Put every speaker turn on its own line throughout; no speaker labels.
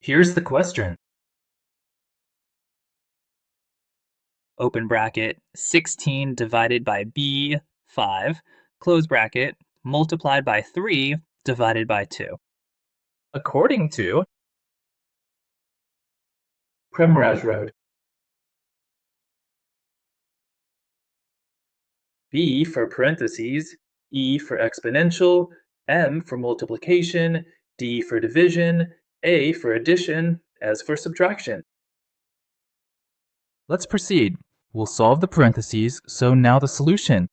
Here's the question. Open bracket, 16 divided by b, 5, close bracket, multiplied by 3 divided by 2. According to Primrose Road. B for parentheses, E for exponential, M for multiplication, D for division, A for addition, S for subtraction. Let's proceed. We'll solve the parentheses, so now the solution.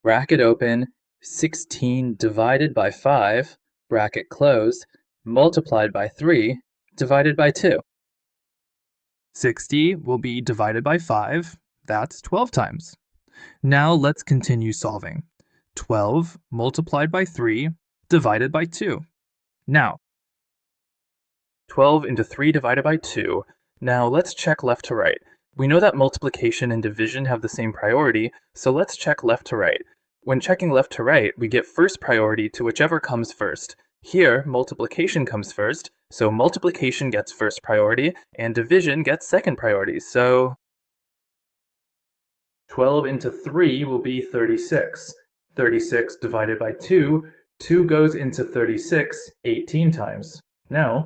Bracket open, 16 divided by 5, bracket closed, multiplied by 3, divided by 2. 60 will be divided by 5, that's 12 times. Now let's continue solving. 12 multiplied by 3, divided by 2. Now, 12 into 3 divided by 2. Now let's check left to right. We know that multiplication and division have the same priority, so let's check left to right. When checking left to right, we get first priority to whichever comes first. Here, multiplication comes first, so multiplication gets first priority, and division gets second priority, so 12 into 3 will be 36. 36 divided by 2, 2 goes into 36 18 times. Now,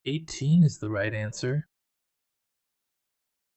18 is the right answer.